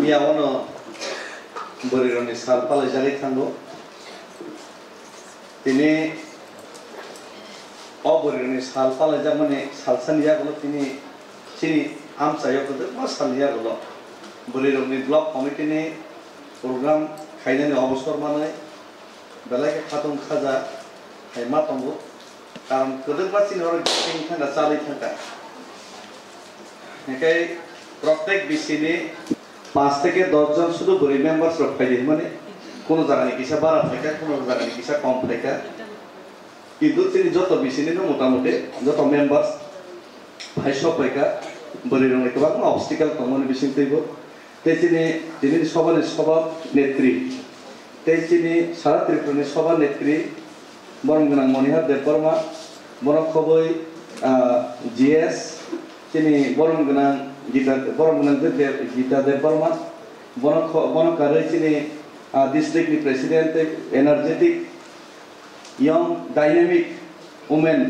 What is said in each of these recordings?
मियावनो बोरिरनि साल पालायजालै थांगौ तिनि बोरिरनि साल पालायजा माने सालसानियागल तिनि सिनि आमचायाव गोदो मा सालियागल बोरिरनि ब्लक कमिटिनि प्रग्राम खायनायनि अबसर माने बेलाय खादुं खाजा हाय मा दंगो कारण गोदो मा सिनि और गिथिं थांगा चालै थांगा नेकाय प्रत्येक बिसिनि 5 থেকে 10 জন শুধু বরি মেম্বারস রক ফাইলে মানে কোন জায়গায় কিসা বাড়া থাকে কোন জায়গায় কিসা কম থাকে কিন্তু তিনি যত বিসিনি মোটামুটি যত মেম্বারস ভাই সব পাইকা বরি রং একটা বাং অবস্টিক্যাল কমন বিসিন তৈব তাই তিনি সবার সভা নেত্রী তাই তিনি সারা ত্রিপুরানি সভা নেত্রী বরমগনাং মনিহার দেববর্মা বরং খবই জিএস তিনি বরমগনাং Gita Deparma, Bonokare Chini, district president, energetic, young, dynamic women,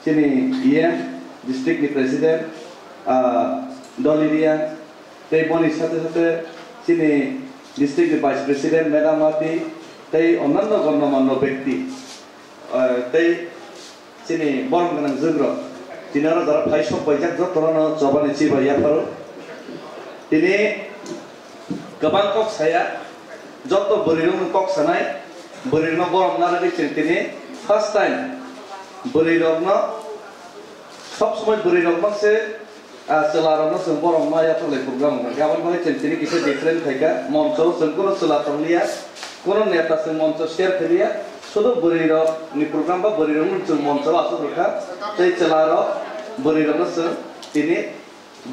Chini EM, district president, Doliria, Tay Boni Sate, Chini, district vice president, Madam Mati, Tay Onando Gornomano Bekti, Tay Chini, Bormanang Zugro. Tinara dara phai shop bajak jo torona jobani chi baya paro tini gabang kok saya joto borirong kok sanai borirong borom nara di tini first time borirong no sob somoy borirong bang se celarong no seng borom maya tole program no gaban bang tini kise different thaika moncho seng kono celatong liya kono neta seng moncho share keliya শুধু বরিরো নি programme বা বরিরো চুল মঞ্চ আছে রখা তাই চালারো বরিরো তিনি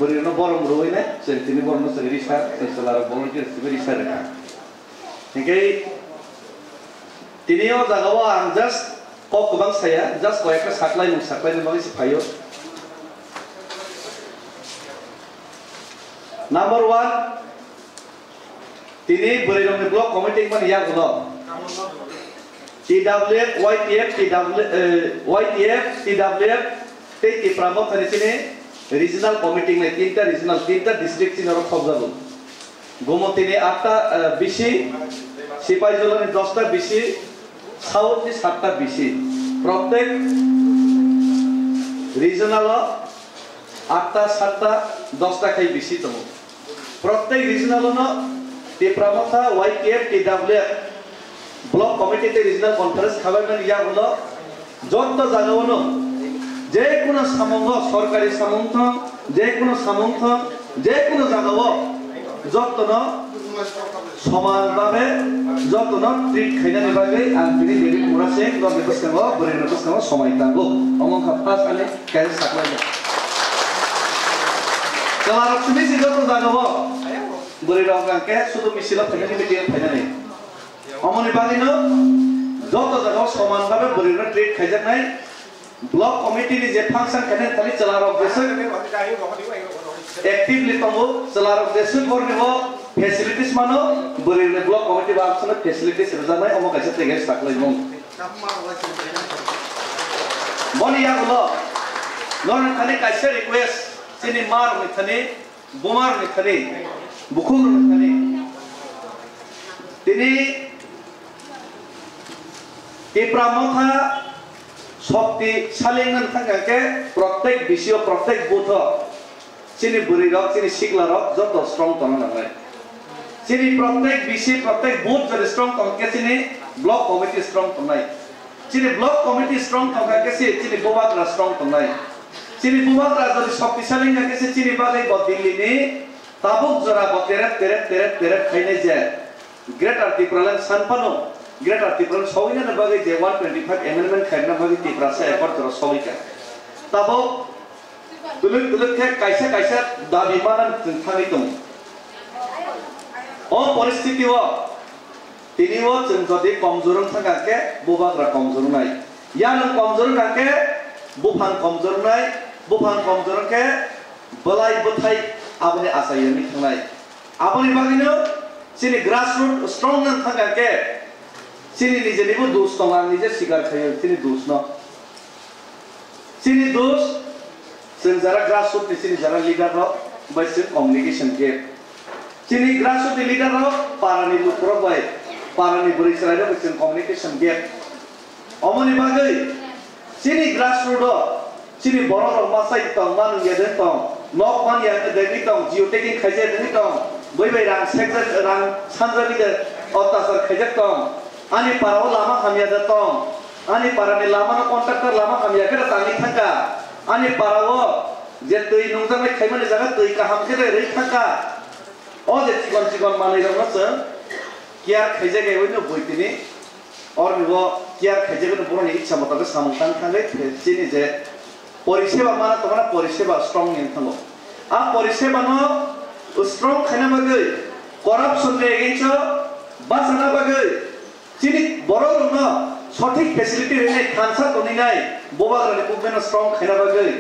বরিরো বরম রইনে তিনি বরম Risa চালারো volunteer হিসেবে রিসা রাখা ঠিকই তিনিও জাগাও আং জাস্ট কক গোবাং সায়া জাস্ট কয়েকটা সাকলাই মানে সিফাইও নাম্বার 1 তিনি বরিরো ব্লক কমিটি মানে ইয়া হলো TWF, YTF, Teti Pramod Harisine, regional committee में तीनटा district in और खबजाबो। गोमतीने 8टा BC, सिपाही जोलने 10टा BC, साउथ ने 7टा BC। प्रत्येक regional 8टा 7टा 10टा कई BC तो प्रत्येक regional ना ती Pramod था YTF, TWF ব্লক কমিটিতে রিজনাল কনফারেন্স খাবার ইয়া হলো যত জায়গানো যে কোনো সামন্ত সরকারি সামন্ত যে কোনো সামন্ত যে কোনো জায়গাও যতন সমানভাবে যতন ট্রিট খাইনানি ভাবে আনবিনি Debi Mura Singh government system Barendra system সময় তাগো অমন খাপাস আলে কাজ সাকলাই কালার তুমি যত জায়গাও বরেন্দ্র গাঙ্কে শুধু মিছিল খাইনানি মিটিং খাইনানি অমনি বাদিনো যত জায়গাও সমানভাবে বরিরো ট্রিট খাইজাক নাই ব্লক কমিটিনি যে ফাংশন খানে তালি চালারক দেশ অ্যাক্টিভলি তমো চালারক দেশ করনিবো ফ্যাসিলিটিস মানো বরিরো ব্লক কমিটি বাক্সনে ফ্যাসিলিটিস রজানাই অমো কাছে তেগে সাকলাই মং বনিয়া হলো নন খানে কাছে রিকোয়েস্ট সিনি মার মিথানি বুমার মিথানি বুকুর মিথানি তিনি এই প্রামথা শক্তিশালী থাকাকে প্রত্যেক বিষয় প্রত্যেক বুথ চিনি বুড়ি রক চিনি শিকলা রক যত স্ট্রং তখন হয় চিনি প্রত্যেক বিষয় প্রত্যেক বুথ যদি স্ট্রং থাকে চিনি ব্লক কমিটি স্ট্রং তনাই চিনি ব্লক কমিটি স্ট্রং থাকে চিনি বুবাকরা স্ট্রং তনাই চিনি বুবাকরা যদি শক্তিশালী থাকে চিনি বালে দিল্লি তাবুক জরা বতেরে তেরে তেরে তেরে খাইনে যায় গ্রেটার ত্রিপুরাল্যান্ড সানপানো Greater Tipran Sawina na bagay je 125 amendment khaina bagay Tipra sa effort tro sawika tabo tuluk ke kaisa dabi manan thani tum o paristhiti wa tini wo chung jodi komjorong thanga ke bubakra komjor nai yan komjor ka ke bufang komjor nai bufang komjor ke balai buthai abne asayani thangai aboni bagino sini grassroots strong nan thanga ke Sini nije nibu dos tongang nije sikar khayo sini dos no sini dos sen jara grassroots sini jara leader ro by communication gap sini grassroots leader ro parani lukrok bai parani beri serai ro bikin communication gap omoni bagai sini grassroots ro sini borong ro masai tong manu ya den tong nok man ya den tong geotagging khaje den tong bai bai rang sector rang sanjari de otasar khaje tong ani parao lama khamya de tong ani parani lama no contractor lama khamya ke tani thaka ani parao je tui nungjang mai khaimani jaga tui kaham ke rei thaka o je cikon manai rong na se kiar khaije ge wino boitini or nibo kiar khaije ge boroni ichha mata ke samungtan thangei sini je poriseba mana tomana poriseba strong yen thango a poriseba no strong khaina bagai corruption re against basana bagai sini borong no সঠিক facility Rene খানসা Toni নাই বোবাগ্রানি movement strong খাইনা বাগৈ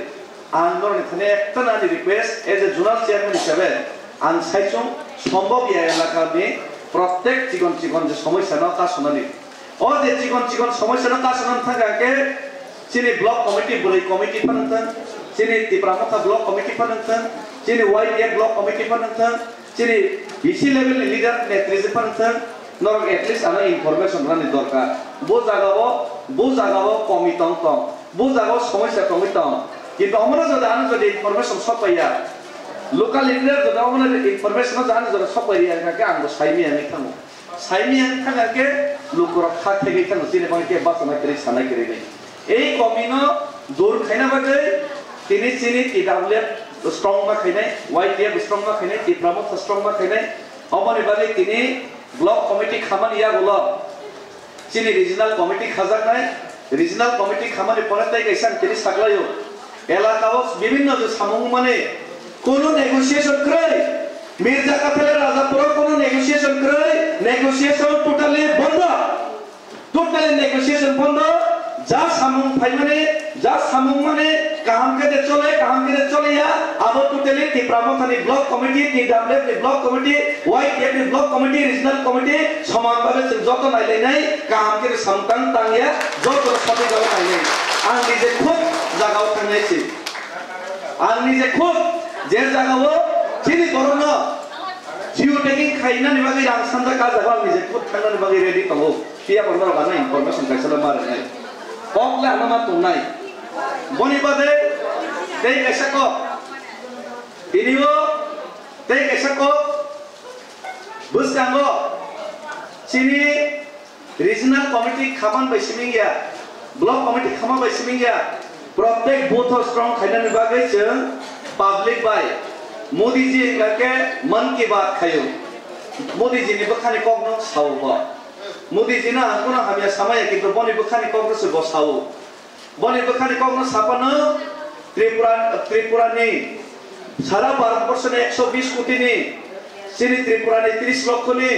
আন্দোলন এখানে একটা নানি request as a zonal chairman হিসেবে আন সাইচং সম্ভব ইয়া এলাকানি প্রত্যেক চিকন যে সমস্যা না তা শোনানি ও যে চিকন সমস্যা না তা শোনান থাকাকে চিনি ব্লক কমিটি বলে কমিটি ফানতেন চিনি তিপ্রামথা ব্লক কমিটি ফানতেন চিনি ওয়াইডিয়া ব্লক কমিটি ফানতেন চিনি বিসি লেভেল লিডার নেতৃত্ব ফানতেন নরক এটলিস্ট আনা ইনফরমেশন রানি দরকার বো জাগাবো কমি তং বো জাগাবো সমস্যা কমি তং কিন্তু আমরা যদি ইনফরমেশন সব পাইয়া লোকাল লিডার যদি আমরা ইনফরমেশন জানি যদি সব পাইয়া কাকে আঙ্গো সাইমিয়ানি থামো সাইমিয়ানি থাকাকে লোকরা খাক থেকে থামো চিনে কমিটি বাসনা করে সানাই করে নেই এই কমিনো দূর খাইনা বাগে তিনি চিনি টিডাব্লিউএফ স্ট্রং বা খাইনাই ওয়াইডিএফ স্ট্রং বা খাইনাই টিপ্রামথ স্ট্রং বা খাইনাই অমনি বাগে তিনি ব্লক কমিটি খামানি ইয়াগুলো চিনি রিজনাল কমিটি খাজাক নাই রিজনাল কমিটি খামানি পরে তাই গেছেন তিনি সাগলায়ও এলাকাও বিভিন্ন যে সামুং মানে কোনো নেগোসিয়েশন করে মির্জা কাফেলে রাজাপুর কোনো নেগোসিয়েশন করে নেগোসিয়েশন টোটালি বন্ধ টোটালি নেগোসিয়েশন বন্ধ যা সামুং ফাই যা সামুং কাহাম কে চলে ইয়া আবো টোটালি টিপ্রামথানি block committee TWF block committee YDF block committee regional committee সমানভাবে যত নাইলে নাই কাহাম কে সামতাং তাংয়া যত সাথে যাও নাইলে আং নিজে খুব জায়গাও থানাইছি আং নিজে খুব যে জায়গাও চিনি করো না জিওটেকিং খাইনা নিবাগি রাং সান্দা কা জায়গা নিজে খুব থানা নিবাগি রেডি তঙ্গো পিয়া বন্ধর বানা ইনফরমেশন কাইছলা মার নাই অকলা নামা তো নাই বনি বাদে তেই কেসাক তিনিও তেই কেসাক বুঝতাঙ্গো চিনি রিজনাল কমিটি খামান বাইসিমিংয়া ব্লক কমিটি খামা বাইসিমিংয়া প্রত্যেক বুথ স্ট্রং খাইনা নিবাগै जों পাবলিক বাই मोदी जी के मन की बात खायो मोदी जी ने बखानी कॉग्नो सावो मोदी जी ना हमको हमिया समय किंतु बने बखानी कॉग्नो से बसावो बने बखानी कॉग्नो सापन त्रिपुरा ने सारा भारतवर्ष ने 120 कोटी ने सिनी त्रिपुरा ने 30 लाख ने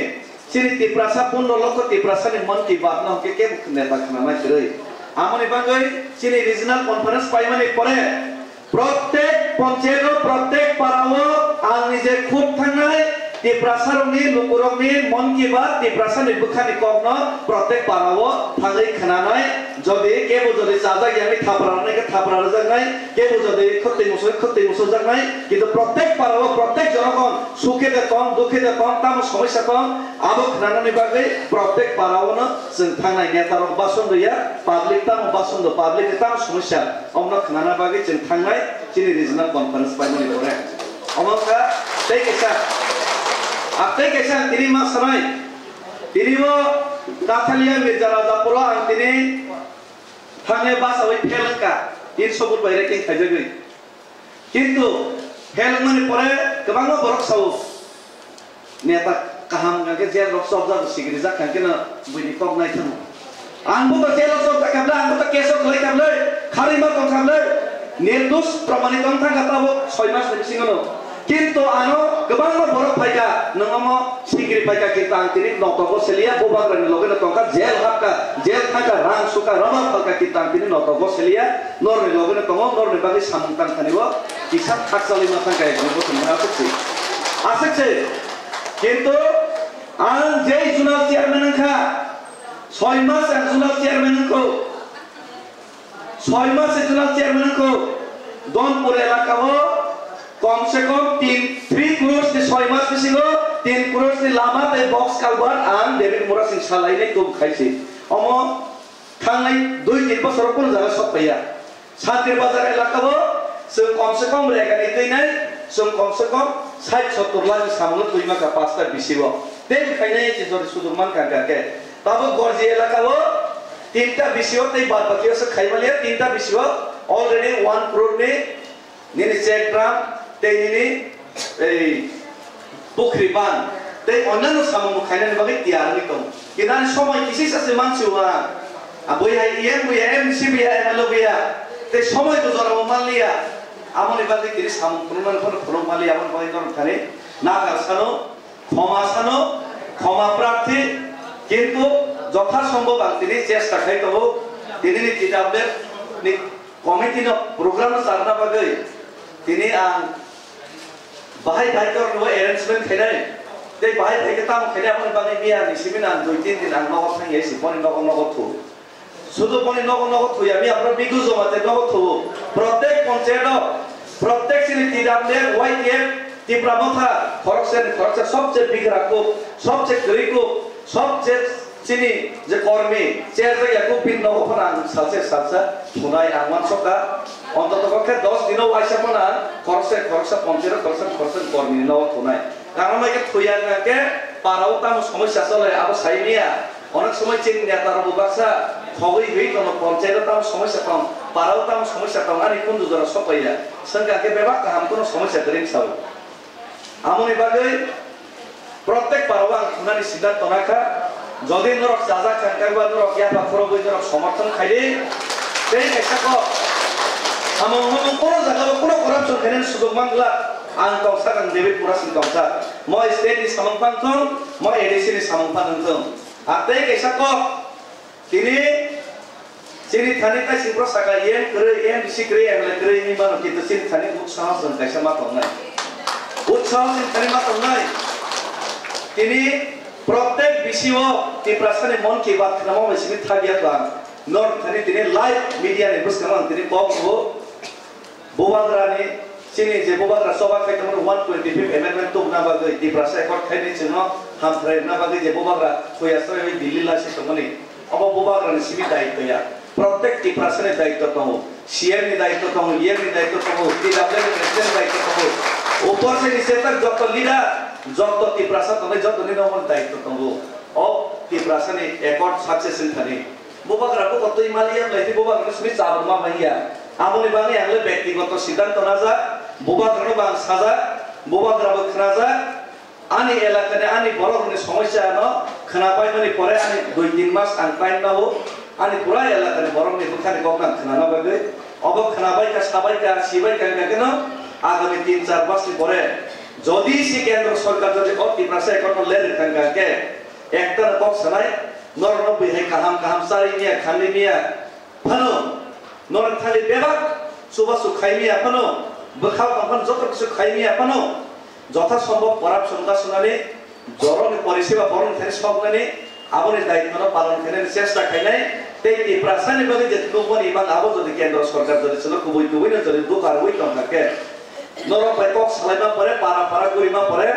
सिनी त्रिपुरा सा 15 लाख त्रिपुरा सा ने मन की बात ना के नेता खाना में चले आमने बागै सिनी रीजनल कॉन्फ्रेंस पाइमाने परे प्रत्येक पंचायत प्रत्येक पाराओ आं निजे खुद थांनाय तिप्रासारनि लोकरनि मन की बात तिप्रासारनि बुखानि कॉग्नो प्रत्येक पाराओ थाङै खोनानाय जदि केबो जदि जाजा यानि थापराने के थापरानो जानाय केबो जदि खत्ते मुसो जानाय किन्तु प्रत्येक पाराओ प्रत्येक जनगण सुखे दे कम दुखे दे कम ताम समस्या कम आबो खोनानानै बागै प्रत्येक पाराओनो जों थांनाय नेतारक बासन्दया पाब्लिक ताम बासन्द पाब्लिक ताम समस्या अमनो खोनाना बागै जों थांनाय चिनि रीजनल कॉन्फ्रेंस पाइमानि परे अमका तै केसा आपते कैसा तिनी मा समय तिनी वो दाथालिया मिर्जा राजापुरा आं तिनी थांगे बास अवै फेलका इन सबुर बायरे के खाजगै किन्तु फेल माने परे गोबां बरक साव नेता काहाम गाके जे रक सब जा सिगिरि जा कांके न बुनि कम नाय थां आंबो त जेल सब जा काबला आंबो त केस खलै काबलै खारि मा कम काबलै निर्दोष प्रमाणित थां गाताबो 6 मास सिङनो किन्तु आनो गोबां बरक फायका नङामो सिगिरि फायका किन्तु आं तिनि नतको सेलिया बोबाग्रानि लगे नतका जेल हाबका जेल थाका रां सुका रमा फालका किन्तु आं तिनि नतको सेलिया नरनि लगे नतको नरनि बागै सामंतान थानिबो किसा थाकसालि मा थांका एकबो थुमना आसक्से किन्तु आं जे जुनाल चेयारमैन खा 6 मास आं जुनाल चेयारमैन को 6 मास जुनाल चेयारमैन को दनपुर एलाकाओ कम से कम 3 crores के 6 मास पिसिलो 3 crore ni lama tei box kalbar ang David Murasing salai nei tum khaisi omo thangnai 2-3 bosor pun jaga sopaya Santir Bazar elakabo sum komse kom regani tei nai sum komse kom 60-70 lakh samlo tuima ka pasta bisibo tei khainai che jor sudurman ka tabo gorji elakabo 3ta bisibo tei bad bakio se khaimalia 3ta bisibo already 1 crore ni check drum tei ni ei Pukriban, tei onano samung khainan bagi tiar ni tong. Kinan somai kisi sase mansuwa. Aboy hai iem MCBI malobiya. Tei somai to jora malia. Amoni bagi kiri samung punuman pun malia amon bagi jora thane. Nagar sano, khoma prarthi. Kintu jotha সম্ভব তিনি চেষ্টা খাই তবো তিনি ni kitabler ni committee no program sarna bagai তিনি ang bahai kor no arrangement khenai dei bahai ke tam khene amon bagai mia ni siminan 2-3 din ang nogo thang yesi poni nogo thu শুধু পনি nogo thu ya mi apra bigu jomate nogo thu প্রত্যেক পঞ্চায়েত প্রত্যেক সিনি কিতাবদের YTF টিপ্রামথা খরচের সবচেয়ে big রাখো সবচেয়ে গরিব সবচেয়ে চিনি যে কর্মী চেয়ার জায়গা পিন নগফনা সালসে সালসা থুনাই আমান সকা অন্তত পক্ষে 10 দিনও আইসা পনা খরচে পঞ্চের খরচে কর্মী নগ থুনাই কারণ মাইকে থুইয়াকে পারাও তাম সমস্যা চলে আবো সাইমিয়া অনেক সময় চিন নেতার বুবাসা খবই হই কোন পঞ্চায়েত তাম সমস্যা কম পারাও তাম সমস্যা কম আর কোন দুজরা সপাইয়া সঙ্গাকে বেবা কাম কোন সমস্যা করিন সাও আমনি বাগৈ প্রত্যেক পারওয়াং থুনানি সিদ্ধান্ত রাখা যদি নরক জাজা খানকারবা নরক ইয়া পাথর বই নরক সমর্থন খাইলে সেই একটা আমং কোন জায়গা কোন করাপশন খাইলেন সুযোগ মাংলা আং কংসা কাং দেবিত পুরাসিন কংসা মই স্টেট নি সামংপান থং মই এডিসি নি সামংপান থং আতে কেসা ক তিনি সিনি থানি তা সিংপ্র সাকা ইয়েন করে ইয়েন বিসি করে এমলে করে নি মানো কিন্তু সিনি থানি উৎসাহ সন কাইসা মা তং নাই উৎসাহ সিনি থানি মা তং নাই তিনি প্রত্যেক বিষয় টিপ্রাসানি মন কি বাত নামো মেসিমি থাগিয়া তো নর থানি তিনি লাইভ মিডিয়া নে বুঝকামান তিনি বকবো বোবাগ্রানি চিনি যে বোবাগ্রা সভা খাইতে মানে 125 এমেন্ডমেন্ট তো না বাগৈ টিপ্রাসা একট খাইনি চিন হামফ্রাই না বাগৈ যে বোবাগ্রা কইয়াছে ওই দিল্লি লাসে তো মানে অব বোবাগ্রানি সিমি দায়িত্বয়া প্রত্যেক টিপ্রাসানি দায়িত্ব তো সিএম নি দায়িত্ব তো ইএম নি দায়িত্ব তো টিডব্লিউ নি প্রেসিডেন্ট দায়িত্ব তো ऊपर से नीचे तक যত লিডার যত টিপ্রাসা তবে যত নিরমল দায়িত্ব তঙ্গো ও টিপ্রাসা নি একট সাকসেসফুল থানি বোবাগ্রা কো কত ইমালিয়া লাইতি বোবাগ্রা সুমি চাবরমা মাইয়া আমনি বানি আংলে ব্যক্তিগত সিদ্ধান্ত না যা বোবাগ্রা বাং সাজা বোবাগ্রা বখরাজা আনি এলাকানে আনি বড়রনে সমস্যা ন খানা পাই মানে পরে আনি 2-3 মাস আন পাই নাও আনি পুরা এলাকানে বড়রনে বুখানে গকান খানা না বাগে অব খানা পাই কা সবাই কা সিবাই কা কেন আগামী 3-4 মাস পরে যদি সে কেন্দ্র সরকার যদি অতি প্রাসে কোন লের থাকাকে একটা বক্স নাই 99 হে কাহাম সারি নিয়া খালি নিয়া ফানো নর খালি বেবাক সুবাসু খাইমিয়া ফানো বখাও আপন যত কিছু খাইমিয়া ফানো যথা সম্ভব করাপশন দা শুনালে জরনে পরিষেবা বরণ থেকে সবগানে আবনের দায়িত্ব পালন করেন চেষ্টা খাইলাই তেই প্রাসানি বলি যে কোন ইমান আবো যদি কেন্দ্র সরকার যদি ছিল কুবই না যদি দুকার ওই টঙ্কাকে নরক পেকক সালাইমা পরে পারা করিমা পরে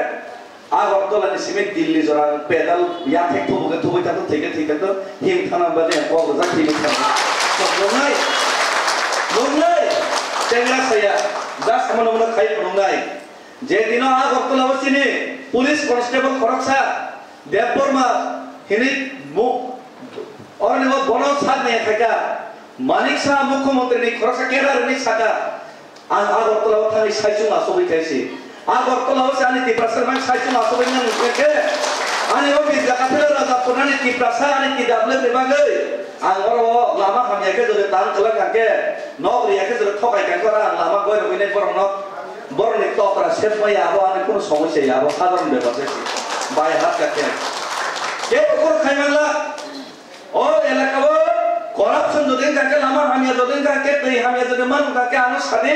আগরতলা নিসিমে দিল্লি জরা পেদাল ইয়া থেকে থবুকে থাকতো থেকে তো হিম থানা বাদে কগজা হিম থানা তো নংলাই চেংরা সাইয়া দাস মনমন খাই নংলাই যে দিন আগরতলা বসিনি পুলিশ কনস্টেবল খরকসা দেববর্মা হিনি অরনিব বন ছাদ নিয়ে থাকা মানিক শাহ মুখ্যমন্ত্রী নি খরকসা কেদার নি ছাকা আগরতলা থানি সাইচুং আসবই খাইছি আগরতলা হচ্ছে আনি টিপ্রাসা মানে সাইচুং আসবই না মুখে আনি ও বিজা কাফেলা রাজা পুরানি টিপ্রাসা আনি কিদাবলে বিভাগে আঙ্গর লামা খামিয়াকে যদি তান চলা কাকে নগরিয়াকে যদি ঠকাই কাকে করা লামা গয় হইনে বরনে তকরা শেষ মাই আবো আনি কোনো সমস্যা আবো সাধারণ ব্যাপার দেখি বাই হাত কাকে কে কোন খাইমালা ও এলাকা করাপশন যদি কাকে লামা হামিয়া যদি কাকে তৈ হামিয়া যদি মান কাকে আনো সাদে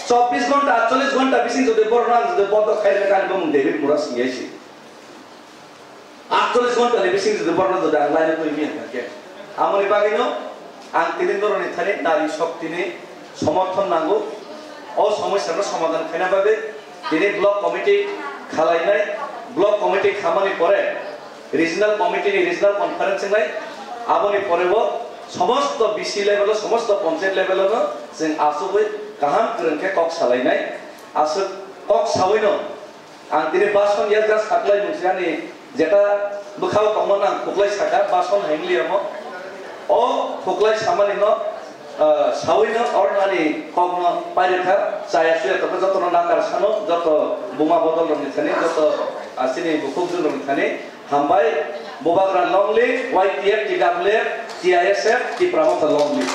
24 ঘন্টা 48 ঘন্টা বেশি যদি বর্ণনা যদি বদ্ধ খাইলে কান বম দেবিত মুরা সিয়াইছি 48 ঘন্টা বেশি যদি বর্ণনা যদি লাইনে তৈ মিয়া কাকে আমনি বাগিনো আং তিন ধরনের থানে নারী শক্তি নে সমর্থন নাঙ্গো ও সমস্যার সমাধান খাইনা বাবে দিনে ব্লক কমিটি খালাইনাই ब्लक कमिटी खामानि परे रिजनल कमिटी रिजनल कन्फारेंस नाय आबोनि परेबो समस्त बीसी लेवल समस्त पंचायत लेवल जों आसुबै गाहाम गोरोंखे कक सालायनाय आसु कक सावैनो आं दिनै बासन या जास खाख्लाय मोनसे आंनि जेटा बोखाव दंमोन आं खुख्लाय साखा बासन हेंलियामो अ खुख्लाय सामानि न सावैनो अरनानि कगनो पाइरेखा जायासुया तब जतनो नाकार सानो जत बुमा बदल रंनि थाने जत आसिनि बुखुक रंनि थाने हामबाय बोबाग्रा लंगली वाइटीएफ टीडब्ल्यूएफ टीआईएसएफ टी प्रामत लंगली